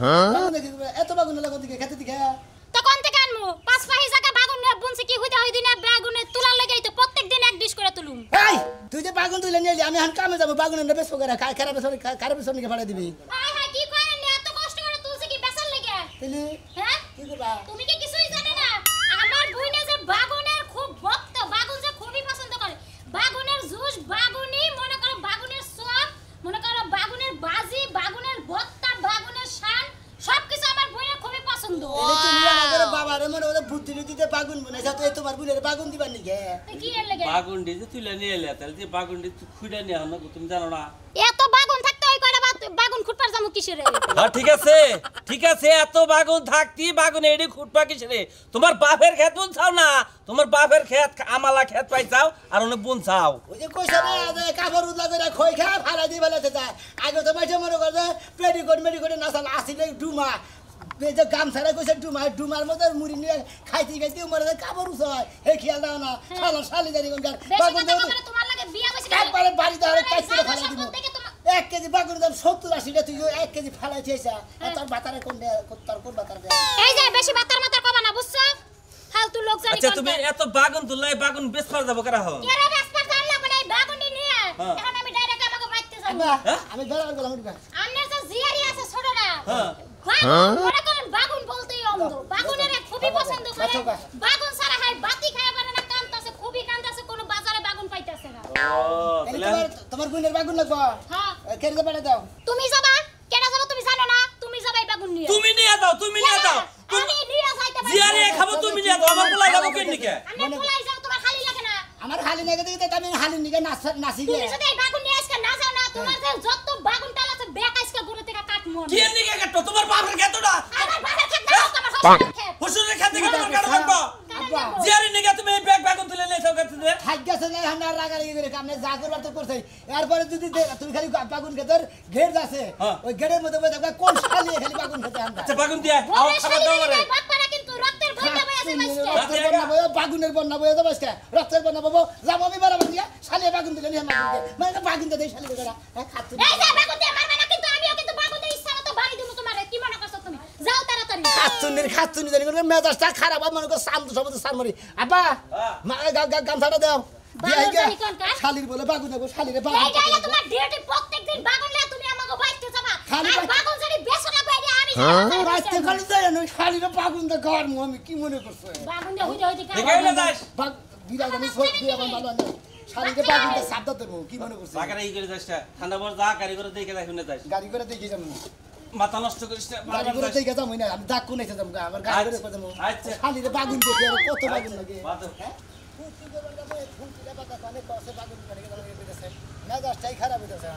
বাগুন দেখি এত বাগুন লাগো দিকে খেতে দিকে তো কোন থেকে আনমু পাঁচ পাহি জায়গা বাগুন নিয়ে বুনছি কি হইতা হই দিনা বাগুনে তুলা লাগাই তো প্রত্যেকদিন এক ডিশ করে তুলুম এই তুই যে বাগুন তুলে নিয়ে আমি এখন কামে যাব বাগুন নেবে সোগরা খারাপ সরকে ফাড়া দিবি হাই হাই কি করেন না এত কষ্ট করে তুলছি কি বেচার লাগে তাহলে হ্যাঁ কি করবা তুমি কি কিছুই জানো না আমার বুইনে যে বাগুনের খুব ভক্ত বাগুন যে খুবই পছন্দ করে বাগুনের জুস বাগুনি মনে করো বাগুনের সব মনে করো বাগুনের বাজি বাগুনের ভর্তা বাগুনের শান সবকিছু আমার বুইনের খুবই পছন্দ এই তুমি আমাদের বাবার মনে ওদের বুদ্ধি দিতে বাগুন বনাইছা তো তোমার বুনের বাগুন দিবার নি গে কি এর লাগে বাগুন দিতে তুলে নিয়ে এলে তাহলে যে বাগুন দিতে খুঁড়ে নিয়ে হন তুমি জানো না এত বাগুন থাকতে ওই কয়টা বাগুন খুঁটপার জামু কিসের হ্যাঁ ঠিক আছে এত বাগুন থাকতি বাগুন এডি খুঁটপা কিসেরে তোমার বাপের ক্ষেত বুন চাও না তোমার বাপের ক্ষেত আমালা ক্ষেত পাই চাও আর অনেক বুন চাও ওই যে কইছা না কাপড় উদলা করে খই খা ফালা দি বেলাতে যায় আগে তো মাঝে মনে করে মেডিকোড না চাল আসিলে ডুমা এই যে গাম ছাড়া কইছে ডুমার মধ্যে মুড়ি নিয়ে খাইতে মরে যায় কাপড় উছয় হে খেয়াল দাও না শালি জানি কোন বাগুন দাও তোমার লাগে বিয়া বসে একবারে বাড়ি দাও কাইতে ফালা দিব 1 কেজি বাগুন দাম 70-80 টাকা তুই 1 কেজি ফালাই দিয়েছা তোর বাতারে কোন বাতার দে এই যে বেশি বাতার মাতার কবা না বুঝছো ফালতু লোক জানি আচ্ছা তুমি এত বাগুন তুললাই বাগুন বেচবার যাব করা হো কে রে বেসপার জানলা বলে এই বাগুনটি নিয়ে এখন আমি ডাইরেক্ট আমাকে বাইতে যাব আমি বেড়ার গেলাম উঠবা আমনের যে জিয়ারি আছে ছোটরা মনে করেন বাগুন বলতেই অন্ধ বাগুনের খুবই পছন্দ করে বাগুন ছাড়া হয় বাতি খায় পারে না কান্তাছে খুবই কান্তাছে কোনো বাজারে বাগুন পাইতাছে না তোমার গুণের বাগুন লাগবে হ্যাঁ কেন বেড়া দাও তুমি যাবা কেন যাবা তুমি জানো না তুমি যাবাই বাগুন নিয়ে তুমি নিয়ে দাও আমি নিয়ে যাইতে পারি জিয়ারে খাবো তুমি নিয়ে দাও আমার পোলা খাবো কেন নিকে আমি পোলাই যাও তোমার খালি লাগে না আমার হালি লাগে দেখতে আমি হালি নিকে নাচি গে তুমি যদি এই বাগুন নিয়ে আজকে না যাও না তোমার যে যত বাগুন টাল আছে বেক আজকে গুলো থেকে কাট মর কি নিকে কাটো তোমার বাপের ক্ষেতটা আমার বাবার ক্ষেত দাও তোমার শ্বশুরের ক্ষেত হুজুরের ক্ষেত থেকে তোমার কাটো কাটবো আব্বা জিয়ারে নিকে তুমি ব্যাগ বাগুন তুলে নিয়ে যাও কাটতে দে থাক গেছে না হান্ডার রাগারাগি করে কামনে যা করবার তো করছাই এরপরে যদি তুমি খালি বাগুন খেতের ঘের আছে ওই ঘেরের মধ্যে বই দেখবা কোন শালি খালি বাগুন খেতে হান্ডা আচ্ছা বাগুন দিয়া আও খাবার দাও রে বাপারা কিন্তু রক্তের বন্যা বয়ে আছে মাসকে রক্তের বন্যা বয়ে বাগুনের বন্যা বয়ে যাবে আজকে রক্তের বন্যা ববো যাব আমি বাড়াবার দিয়া শালি বাগুন দিলে নিয়ে মাগুনকে মানে বাগুন দে শালি করে খাচ্ছি এই যে বাগুন দিয়ে মারবে না কিন্তু আমিও কিন্তু বাগুন দিয়ে ইচ্ছা মতো বাড়ি দিমু তোমারে কি মনে করছো তুমি যাও তাড়াতাড়ি খাচ্ছুনি জানি করে মেজাজটা খারাপ মনে কর শান্ত সব সারমরি আব্বা গামছাটা দাও শালির বলে বাগুন দেবো শালিরে বাগুন এই গাইলে তোমার ডিউটি প্রত্যেকদিন বাগুন নিয়ে তুমি আমাকে বাইতে যাবা আর বাগুন যদি বেশি না বাইরে আমি যাবো রাতে খালি যাই না শালিরে বাগুন দে গরম আমি কি মনে করছ বাগুন দিয়ে হইতে হইতে দেখাইলে যাস বিরাট আমি সব দিয়ে আমার ভালো না শালিরে বাগুন দে সাবধান দেবো কি মনে করছ লাগারে ই করে যাস ঠান্ডা বর যা গাড়ি করে দেখে দেখুনে যাস গাড়ি করে দেখি যাবো মাথা নষ্ট করিস না গাড়ি করে দেখে যাবো না আমি ডাক কোনে যাবো আমার গাড়ি করে করে যাবো আচ্ছা শালিরে বাগুন দে আর কত বাগুন লাগে খারাপ হইতেছে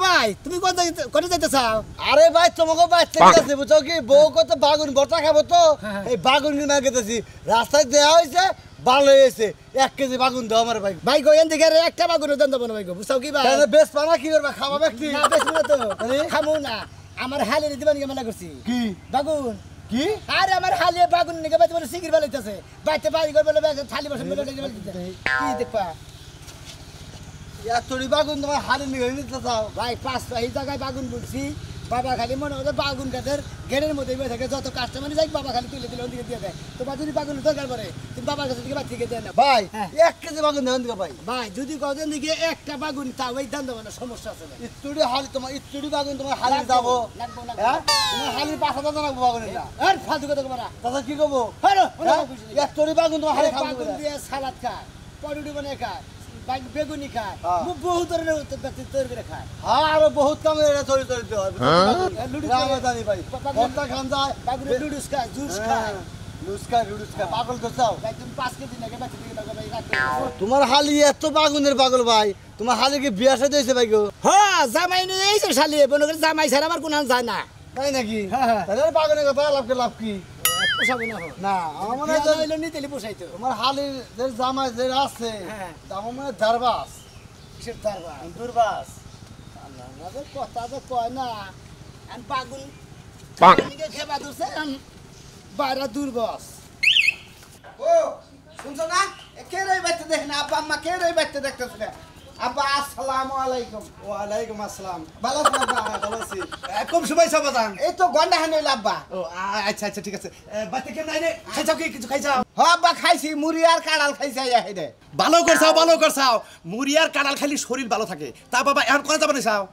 ভাই তুমি কোথায় যাইতে চাও আরে ভাই তোমাকে বাচ্চা গেছে বুঝছো কি বউ কত বাগুন ভর্তা খাবো তো এই বাগুন কিনা গেতেছি রাস্তায় দেওয়া হয়েছে ভালো হয়েছে 1 কেজি বাগুন দাও আমার ভাই ভাই গোয়েন দিকে একটা বাগুন দেন দেবো না ভাই বুঝছো কি ভাই বেশ পানা কি করবা খাওয়া ব্যক্তি না বেশ না তো খামু না আমার হালের দিবান কে মানা করছি কি বাগুন কি আরে আমার হালে বাগুন নিকে বাইতে বলে সিগির বালাইতেছে বাইতে বাড়ি করে বলে থালি বসে বলে কি দেখবা এতটি বাগুন তোমার হাতে নিয়ে নিতে চাও ভাই 5 এই জায়গায় বাগুন বলছি বাবা খালি মনে হচ্ছে বাগুন গাছের ঘেরের মধ্যে বসে থাকে যত কাস্টমার যাই বাবা খালি তুলে দিলে ওদিকে দিয়ে দেয় তোমার যদি বাগুন দরকার পড়ে তুমি বাবার কাছে থেকে বাচ্চা দেয় না ভাই 1 কেজি বাগুন দেন দিকে ভাই ভাই যদি কদিন দিকে একটা বাগুন তাও এই দাম দেবো না সমস্যা আছে ইত্তুড়ি হালি তোমার ইত্তুড়ি বাগুন তোমার হালি যাবো লাগবো না হ্যাঁ তোমার হালি 5000 লাগবো বাগুন এটা আর ফালতু কথা বলা দাদা কি করবো হ্যালো ইত্তুড়ি বাগুন তোমার হালি খাবো বাগুন দিয়ে সালাদ খায় পরোটা বানিয়ে খায় বেগুনি খায় বহু ধরনের ব্যক্তি তৈরি করে খায় আরো বহুত কামে এটা তৈরি দিতে হবে জানি ভাই ভর্তা খান যায় বাগুনের লুডুস খায় জুস খায় লুডুস খায় পাগল তো চাও তুমি 5 কেজি নাকি বাচ্চা থেকে ভাই রাখতে তোমার হালি এত বাগুনের পাগল ভাই তোমার হালি কি বিয়া সাথে হয়েছে ভাই গো হ্যাঁ জামাই নিয়ে এইছে শালি মনে করে জামাই ছাড়া আমার কোন যায় না তাই নাকি তাহলে বাগুনের কথা লাভ কি পোষাবে না না আমার মনে হয় হইলো নিতেলি পোষাইতো তোমার হালির যে জামাই যে আছে আমার মনে হয় দারবাস কিসের দারবা দুর্বাস আমাদের কথা তো কয় না আমি বাগুন নিকে খেবা ধরছে বাইরা দুর্বস ও শুনছো না কে রে বাইতে দেখেন আব্বা আম্মা কে রে বাইতে দেখতেছ না আব্বা আসসালামু আলাইকুম। ওয়ালাইকুম আসসালাম। ভালো আছেন আব্বা? ভালো আছি। খুব শুভেচ্ছা বাজান। এই তো গন্ডা হান হইল আব্বা। ও আচ্ছা আচ্ছা ঠিক আছে। বাচ্চা কেমন আইনে? খাইছাও কি কিছু খাইছাও? হ আব্বা খাইছি মুড়ি আর কাঁড়াল খাইছি হেডে। ভালো করছাও ভালো করছাও। মুড়ি আর কাঁড়াল খালি শরীর ভালো থাকে। তা বাবা এখন কোন যাবেন চাও?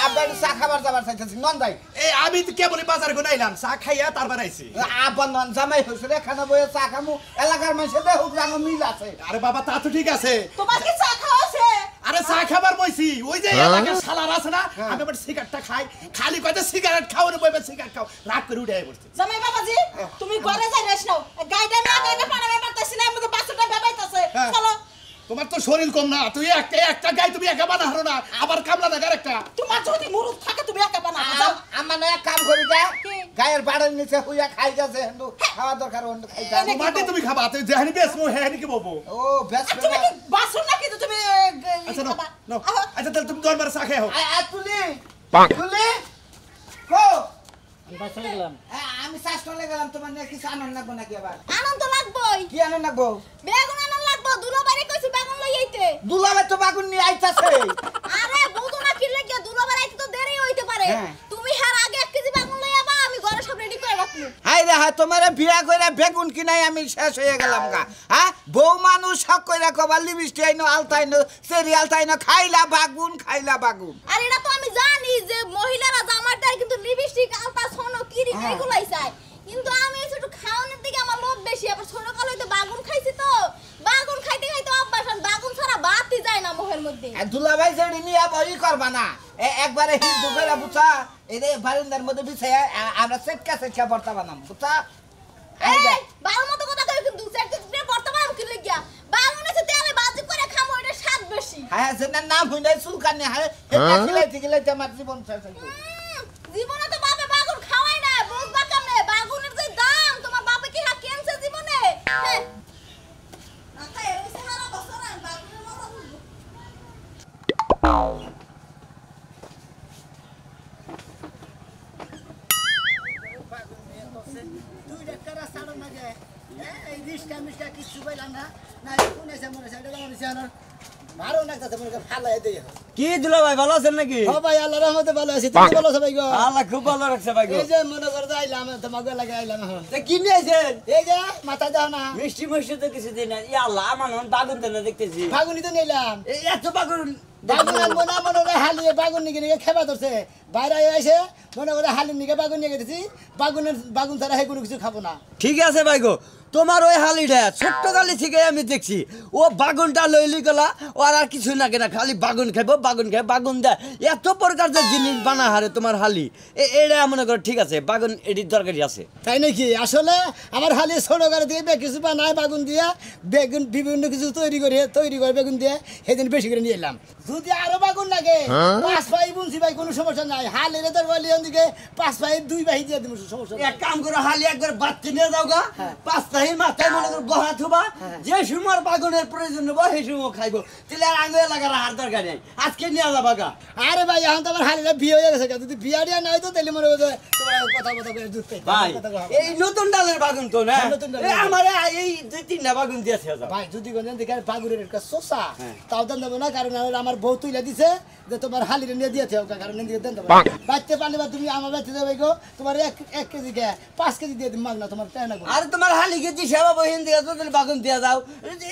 আব্বা একটু চা খাবার যাবার চাইতেছি নন যাই। এই আমি তো কেবল বাজারে কোন আইলাম চা খাইয়া তারপর আইছি। আব্বা নন জামাই হইছে রে খানা বইয়ে চা খামু এলাকার মানুষে দেখুক রাঙ মিল আছে। আরে বাবা তা তো ঠিক আছে। তোমার কি চা খাওয়া আছে? আরে চা খাবার বইছি ওই যে এলাকার শালার আছে না আমি আবার সিগারেটটা খাই খালি কয়টা সিগারেট খাও না বইবে সিগারেট খাও রাগ করে উঠে আই পড়ছে। জামাই বাবাজি তুমি ঘরে যাই রেস্ট নাও। গাইডা আমি আগে পাড়াবে পারতেছি না আমাদের বাচ্চাটা বেবাইতাছে। চলো তোমার তো শরীর কম না তুই একটা গাই তুমি একা বানা হারো না আবার কামলা না আরেকটা। তোমার যদি মুরুদ থাকে তুমি একা বানাও যাও। আমার না এক কাম করি যা গায়ের বাড়ির নিচে হইয়া খাই যাচ্ছে কিন্তু খাওয়া দরকার অন্য খাইতা। মাটি তুমি খাবা তুই যেহানি বেসমো হেহানি কি বলবো। ও বেশ তুমি কি বাসন নাকি তো তুমি আচ্ছা নাও আচ্ছা তাহলে তুমি দরবারে চা খাই হও। তুলি তুলি কো আমি শাস্ত্রলে গেলাম তোমার নিয়ে কিছু আনন্দ লাগবো নাকি আবার? আনন্দ লাগবই। কি আনন্দ লাগবো? বেগুন আনন্দ লাগবো। দুলো বাড়ি কইছি বেগুন লই আইতে। দুলাবে তো বাগুন নিয়ে আইতাছে। আরে বুঝো না কি লাগে দুলো বাড়ি আইতে তো দেরি হইতে পারে। হ্যাঁ। তুমি হার আগে 1 কেজি বেগুন লই আবা আমি ঘরে সব রেডি করে রাখবো। হাই রে হ্যাঁ তোমারে বিয়া কইরা বেগুন কিনাই আমি শেষ হয়ে গেলাম গা। হ্যাঁ বউ মানুষ হক কইরা কবার লিপস্টিক আইনো আলতাইনো সেরি আলতাইনো খাইলা বাগুন। আর এটা তো আমি জানি যে মহিলারা জামার দেয় কিন্তু লিপস্টিক আলতা সোনো কিরিম এগুলাই চায়। কিন্তু আমি একটু খাওয়ানোর দিকে আমার লোভ বেশি। আবার ছোট কাল হইতে বাগুন খাইছি তো বাগুন খাইতে খাইতে অভ্যাস বাগুন ছাড়া ভাতই যায় না মুখের মধ্যে। দুলাভাই যেড়ি নিয়ে বই করবা না একবারে হিন্দু করে বুঝা এই যে বারিন্দার মধ্যে বিছায়া আমরা সেটকা বর্তা বানাম বুঝা। এই বারো মতো কথা কই কিন্তু সেটকে বর্তমান কি লাগিয়া বাগুন আছে তেলে ভাজি করে খামো এটা স্বাদ বেশি। হ্যাঁ সেটার নাম হইনাই চুলকানি হ্যাঁ এটা খিলাইতে আমার জীবন শেষ হইছে। জীবনে তো বাপে বাগুন খাওয়াই না বুঝবা কেমনে বাগুনের যে দাম তোমার বাপে কি হা কেনছে জীবনে। হ্যাঁ আচ্ছা এই সারা বছর আর বাগুনের মতো বুঝবো। তুই একটা রাস্তা না গে এই রিস্কা মিস্কা কিছু পাইলাম না না কোন এসে মনে সাইডে লাগাইছে না ভালো লাগতাছে মনে ফালাই দেই। কি দুলা ভাই ভালো আছেন নাকি? ও ভাই আল্লাহর রহমতে ভালো আছি। তুমি ভালো আছো ভাই গো? আল্লাহ খুব ভালো রাখছে ভাই গো। এই যে মনে করে আইলাম তোমাকে লাগে আইলাম এখন। তা কি নিয়েছেন? এই যে মাথা দাও না মিষ্টি মিষ্টি তো কিছু দিন না। ইয়া আল্লাহ আমার মন বাগুন দেন দেখতেছি। ফাগুনি তো নিলাম এত বাগুন বাগুন আনবো না মনে করে হালিয়ে বাগুন নিয়ে খেবা ধরছে বাইরে আইসে মনে করে হালির নিকে বাগুন নিয়ে গেছি বাগুন ছাড়া হে কোনো কিছু খাবো না। ঠিক আছে ভাই গো তোমার ওই হালিটা ছোট্ট কালি থেকে আমি দেখছি ও বাগুনটা লইলি গেলা ও আর কিছু না কেনা খালি বাগুন খাইবো বাগুন দেয় এত প্রকার যে জিনিস বানা হারে তোমার হালি এটা মনে করো ঠিক আছে বাগুন এটির দরকারি আছে তাই নাকি? আসলে আমার হালি ছোট করে দিয়ে কিছু বানায় বাগুন দিয়ে বেগুন বিভিন্ন কিছু তৈরি করে বেগুন দিয়ে সেদিন বেশি করে নিয়ে এলাম। যদি আরো বাগুন লাগে 5 পাই বুনছি ভাই কোনো সমস্যা নাই। হালিরে তোর বলি ওদিকে 5 পাই 2 বাহি দিয়ে দিব সমস্যা নাই। এক কাম করো হালি একবার বাচ্চা নিয়ে যাও গা 5 তাহির মাথায় মনে করো বহা থুবা যে সময় বাগুনের প্রয়োজন নেবো সেই সময় খাইবো তাহলে আর আঙুলে লাগার হার দরকার নেই আজকে নিয়ে যাবা গা। আরে ভাই এখন তো আমার হালিরা বিয়ে হয়ে গেছে যদি বিয়া দিয়া নাই তো তাহলে মনে করো তোমার কথা করে দুধ খাই ভাই এই নতুন ডালের বাগুন তো না আমার এই 2-3টা বাগুন দিয়েছে ভাই যদি কোনদিন দেখে বাগুনের একটা শোষা তাও দেন দেবো না কারণ আমার বউ তুইলা দিছে যে তোমার হালিরে নিয়ে দিয়েছে কারণ এদিকে দেন দেবো বাচ্চা পারলে বা তুমি আমার বাচ্চা দেবে গো তোমার 1 কেজি 5 কেজি দিয়ে দিন মাগ না তোমার তাই না। আর তোমার হালিকে দি সেবা বহিন দিয়া যদি বাগুন দিয়া দাও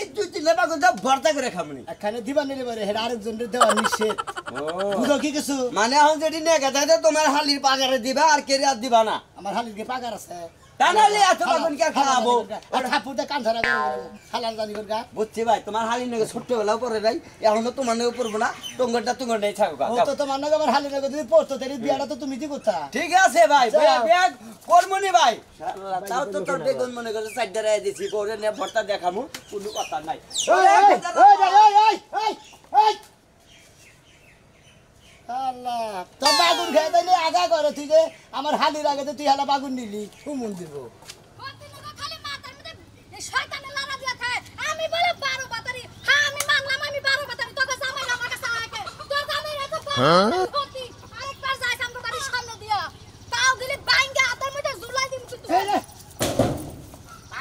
এই 2-3টা বাগুন দাও ভর্তা করে খামনি এখানে দিবা নিলে পারে হেড আরেকজনের দেওয়া নিষেধ বুঝো কি কিছু মানে এখন যেটি নিয়ে গেছে তোমার হালির পাগারে দিবা আর কেরে আর দিবা না আমার হালির পাগার আছে তা নাহলে এত বাগুন কে খাওয়াবো আর ঠাকুরটা কান ছাড়া সালান জানি করগা বুঝছি ভাই তোমার হালির নাকি ছোট্টবেলাও পরে নাই এখনো তোমার নাকি পড়বো না টঙ্গরটাই থাকো ও তো তোমার নাকি আমার হালির নাকি তুমি পড়তো তাই বিয়াটা তো তুমি দি করতা। ঠিক আছে ভাই ব্যাগ করমনি ভাই তাও তো তোর বেগুন মনে করে সাইডে রায় দিছি করে নে ভর্তা দেখামু কোনো কথা নাই আল্লাহ তোর বাগুন খেয়ে তাইলে আগা করে তুই যে আমার হালির আগে তুই হালা বাগুন নিলি সুমন দিব খালি মাথার মধ্যে শয়তানের লালা দিয়া থাকে। আমি বলে 12 বাতারি হ্যাঁ আমি মানলাম আমি 12 বাতারি তোকে জামাই আমার কাছে আকে তোর জামাই এত ক্ষতি আরেকবার যাই সামনে বাড়ির সামনে দিয়া তাও দিলে বাইঙ্গা হাতের মধ্যে ঝুলাই দিম কিন্তু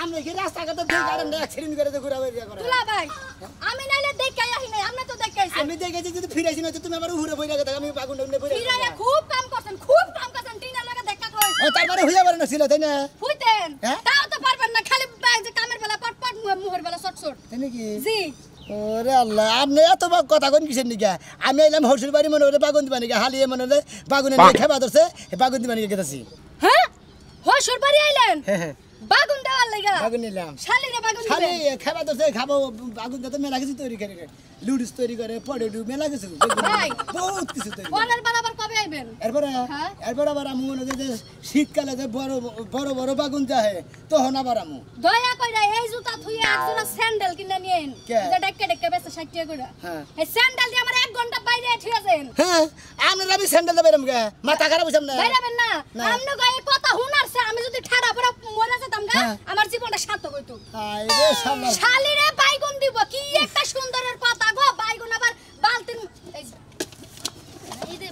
আমি কি রাস্তা ঘাটে দুই গাড়ি এক ছিড়িন করে ঘুরা বেরিয়া করে দুলা ভাই আমি নাইলে দেখাই আহি নাই আমরা তো দেখাই দেখাইছেন আমি দেখেছি যদি ফিরাইছি না তো তুমি আবার উড়ে বইরা কথা আমি বাগুন নেই বইরা ফিরাইয়া খুব কাম করছেন টিনার লাগে দেখা কইছেন ও তারপরে হইয়া পারে না ছিল তাই না ফুইতেন হ্যাঁ? তাও তো পারবেন না খালি যে কামের বেলা পট মুহের বেলা চট তাই নাকি জি ওরে আল্লাহ আপনি এত কথা কোন কিসের নিকা আমি আইলাম হরসুর বাড়ি মনে হলে বাগুন দিবা নাকি হালিয়ে মনে হলে বাগুনে নিয়ে খেবা ধরছে বাগুন দিবা নাকি গেতাছি হ্যাঁ হসুর বাড়ি আইলেন হ্যাঁ বাগুন দেওয়ার লাগা বাগুন নিলাম শালিরে বাগুন খালি দিবেন খেবা ধরছে খাবো বাগুন দিতে মেলা কিছু তৈরি করে লুডুস তৈরি করে পড়েডু মেলা কিছু ভাই। বহুত কিছু তৈরি করে। ওনার বারাবার কবে আইবেন এরপরে হ্যাঁ। এরপরে আবার আমু মনে হয় যে শীতকালে যে বড় বড় বড় বাগুন যায় তখন আবার আমু দয়া কইরা এই জুতা থুইয়া একজোড়া স্যান্ডেল কিনে নিয়ে আইন কে? যে ডাক্কে ডাক্কে বেচে 60 টাকা করে হ্যাঁ। এই স্যান্ডেল দিয়ে আমার 1 ঘন্টা বাইরে ঠিক আছেন হ্যাঁ আমি রাবি স্যান্ডেল দেবে গে মাথা খারাপ হইছাম না বাইরাবেন না না। আমনে গায়ে কথা হুনারছে আমি যদি ঠাড়া পড়া মরে যেতাম গা হ্যাঁ। আমার জীবনটা সার্থক হইতো হাই রে সামনে শালিরে বাইগুন দিব কি একটা সুন্দরের কথা গো বাইগুন আবার বালতির এই যে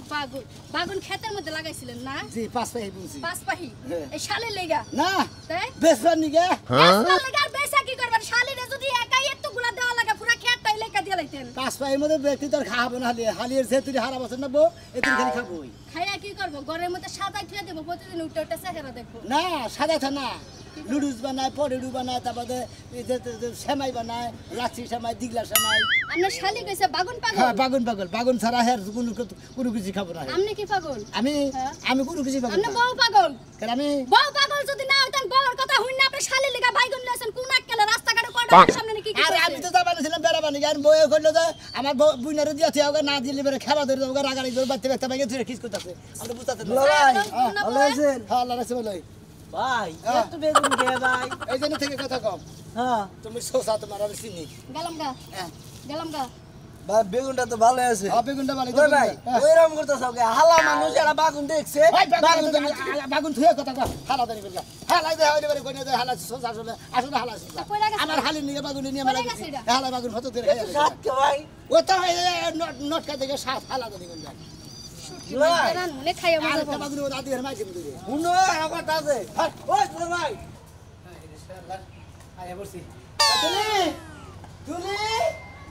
বাগুন ক্ষেতের মধ্যে লাগাইছিলেন না জি পাঁচ পাই বুঝছি পাঁচ পাহি হ্যাঁ। এই শালের লেগা না তাই বেসবার নিগে বেসবার লেগা আর বেসা কি করবেন শালিরে যদি একাই একটু গুলা দেওয়া লাগে পুরা ক্ষেতটাই লেখা দিয়ে লাইতেন পাঁচ পাইয়ের মধ্যে ব্যক্তি তোর খাওয়াবে না হালিয়ের যে তুই হারা বছর নেবো এদিন খালি খাবোই খাইয়া কি করবো ঘরের মধ্যে সাজাই থুয়ে দেবো প্রতিদিন উঠে উঠে চেহারা দেখবো না সাদা থা না লুডুস বানায় পরেডু বানায় তারপরে সেমাই বানায় লাচ্ছি সেমাই দিগলা সেমাই আপনার শালি কইছে বাগুন হ্যাঁ পাগল বাগুন ছাড়া হ্যাঁ কোনো কিছু খাবো না আপনি কি পাগল আমি হ্যাঁ। আমি কোনো কিছু খাবো আপনি না বউ পাগল কারণ আমি বউ পাগল যদি না হইতেন বউর কথা হইন না আপনি শালি লেগা বাইগুন লইছেন কোন আক্কেলে রাস্তাঘাটে কয়টা সামনে কি কি আরে আমি তো যাবা ছিলাম বেড়া বানি আর বয়ে করলো যে আমার বুইনারে দিয়েছে ওকে না দিলে বেড়ে খাওয়া ধরে ওকে রাগাড়ি ধরে বাচ্চা বাচ্চা ভাইকে ধরে খিস করতেছে আমি বুঝতে হ্যাঁ আল্লাহ রাসে বলাই ভাই হ্যাঁ। এত বেগুন কে ভাই এই জন্য থেকে কথা কম হ্যাঁ তুমি সোসা তোমার আমি চিনি গেলাম গা হ্যাঁ গেলাম গা ভাই বেগুনটা তো ভালো আছে বেগুনটা বানি ওই ভাই ওইরকম করতেছ কে হালা মানুষ এরা বাগুন দেখছে বাগুন বাগুন থুয়ে কথা কম হালা দানি বললা হালা দে হালা করে কোনে দে হালা সোসা আসলে আসলে হালা সোসা কইরা গেছে? আমার হালি নিয়ে বাগুন নিয়ে কইরা মেলা গেছে এটা? হালা বাগুন ফটো ধরে খাইয়া সাত কে ভাই ও তো নটকা থেকে সাত হালা দানি বললা ভাই রান মনে খাইয়া আর মজা একটা পাবো বাগুন আদি হের মাইছে বুঝি শুনো আমার আছে ওই তোর ভাই আয়া বসি তুলি তুলি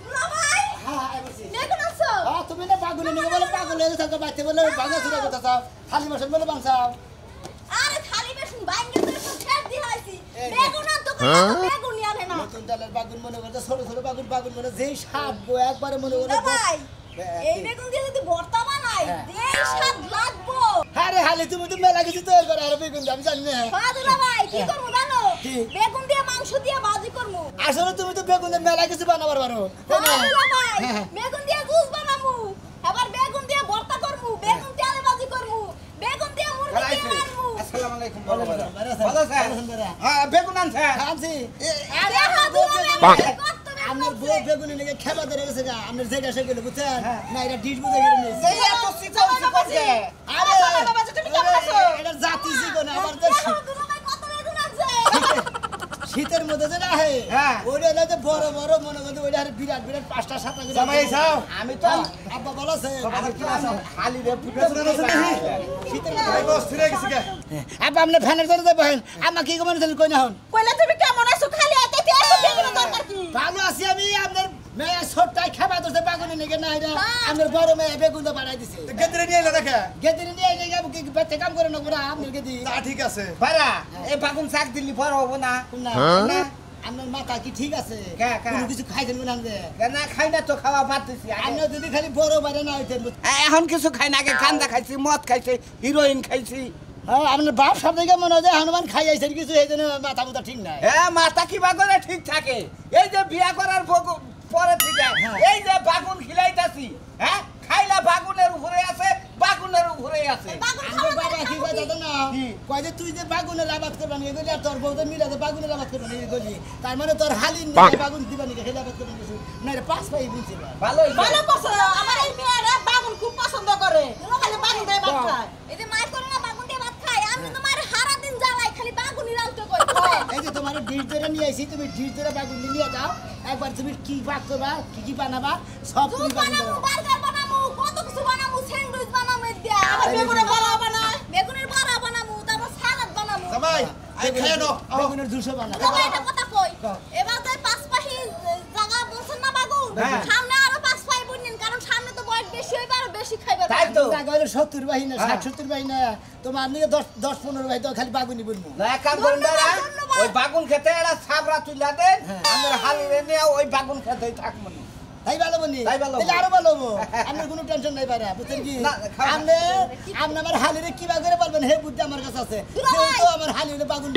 না ভাই হ্যাঁ আয়া বসি দেখুন আছো তুমি না পাগলে নিয়ে বলে পাগল হয়ে থাকো বাচ্চা বলে বাংলা শুরু করতে চাও খালি বসে বলে বাংসাও আরে খালি বেশুন বাইঙ্গে তো ছেড় দি হইছি এই যে। বেগুনের দোকানে তো বেগুন আনে না নতুন ডালের বাগুন মনে করতে ছোট ছোট বাগুন মনে যেই স্বাদ গো একবারে মনে করে না ভাই এই বেগুন দিয়ে যদি ভর্তা বানাই হ্যাঁ। এই স্বাদ লাগবো আরে হালি তুমি তো মেলা কিছু তৈরি করো আর বেগুন দিয়ে আমি জানি না বাদুরা ভাই কি করব জানো কি? বেগুন দিয়ে মাংস দিয়ে ভাজি করব আসলে তুমি তো বেগুন দিয়ে মেলা কিছু বানাবার পারো তাই না বাদুরা ভাই হ্যাঁ। বেগুন দিয়ে জুস বানামু আবার বেগুন দিয়ে ভর্তা করব বেগুন দিয়ে আলু ভাজি করব বেগুন দিয়ে মুরগি দিয়ে মারমু আসসালামু আলাইকুম ভালো ভালো আছেন? ভালো আছেন ভালো হ্যাঁ বেগুন আনছেন আনছি আরে হাদুরা আমার বউ বেগুনি লেগে খেলা ধরে গেছে গা আপনার যেটা সে গেলে বুঝছেন না এটা ডিশ বুঝে গেলে নিয়েছে এই এত চিকন চিকন যে আরে বাবা, তুমি কেমন আছো? এটা জাতি শিখো না আমার তো হাদুরা ভাই কত বেগুন আছে শীতের মধ্যে যেটা হয় হ্যাঁ। ওইটা হলো যে বড় বড় মনে করতে ওইটা হলো বিরাট বিরাট 5টা 7টা করে জামাই চাও? আমি তো আব্বা বলছে হালি রে ফুটে শীতের মধ্যে আব্বা আপনি ফ্যানের ধরে দেবেন আমা কি কমেন কই না হন কইলা তুমি কেমন আছো খালি আইতে এত বেগুনের দরকার কি ভালো আছি আমি আপনার মেয়ে ছোটটাই খাবা তো বাগুনে নিয়ে না এটা আপনার বড় মেয়ে বেগুন তো বাড়াই দিছে গেদরে নিয়ে এলে দেখে গেদিনে নিয়ে গিয়ে কি বাচ্চা কাম করে না পুরা আপনার গেদি তা ঠিক আছে পারা এই বাগুন শাক দিলি পর হবো না না না আপনার মাথা কি ঠিক আছে কা, কা? কোনো কিছু খাইছেন না যে না খাই না তো খাওয়া বাদ দিছি আপনি যদি খালি বড় বাইরে না হইতেন এখন কিছু খাই না আগে গান্দা খাইছি মদ খাইছি হিরোইন খাইছি হ্যাঁ আপনার বাপ সব থেকে মনে হয় যে হনুমান খাই আইছেন কিছু এই জন্য মাথা মুথা ঠিক নাই হ্যাঁ মাথা কিবা করে ঠিক থাকে এই যে বিয়া করার পরে থেকে এই যে বাগুন খিলাইতাছি হ্যাঁ খাইলা বাগুনের উপরে আছে বাগুনের উপরে আছে আমার বাবা কি কয় জানো না কি? কয় যে তুই যে বাগুনের আবাদ করবা নি এগুলি আর তোর বউদের মিলে যে বাগুনের আবাদ করবা নি এগুলি তার মানে তোর হালিন বাগুন দিবা নি খেলে আবাদ করবা নি না রে পাঁচ পাই বুঝছি ভালো ভালো করছো আমার এই মেয়েরা বাগুন খুব পছন্দ করে তুমি খালি বাগুন দিয়ে ভাত খায় এই যে মায়ের করে না বাগুন দিয়ে ভাত খায় আমি তোমার সারা দিন জ্বালাই খালি বাগুনই রাঁধতে কই এই যে তোমার ডিশ ধরে নিয়ে আইছি তুমি ডিশ ধরে বাগুন নিয়ে যাও একবার তুমি কি পাক করবা কি বানাবা সব তুমি জুস বাগুন বানামু দাও। বার্গার বানামু কত কিছু বানামু স্যান্ডউইচ বানামু দিয়া আবার বেগুনের বড়া বানাই বেগুনের বড়া বানামু তারপর সালাদ বানামু জামাই আই খাইয়া দাও বেগুনের জুসও বানাবো তবে একটা কথা কই এবার তাই পাঁচ পাহি জায়গা বলছেন না বাগুন হ্যাঁ। সামনে আরো পাঁচ পাহি বুনিন তো টাকা হইলে 70 বাহি না 60-70 বাহি না তোমার নিয়ে 10-15 বাহি তো খালি বাগুনি বলবো না এক কাম করেন দাদা ওই বাগুন খেতে একটা ছাবরা তুইলা দেন আমরা হালিরে নিয়ে ওই বাগুন খেতেই থাকবো না তাই ভালো বনি তাই ভালো তাহলে আরো ভালো হবো আপনার কোনো টেনশন নাই পারে বুঝছেন কি না, খাওয়া- আপনি আমার হালিরে কি করে পারবেন হে বুদ্ধি আমার কাছে আছে যেহেতু আমার হালিরে বাগুন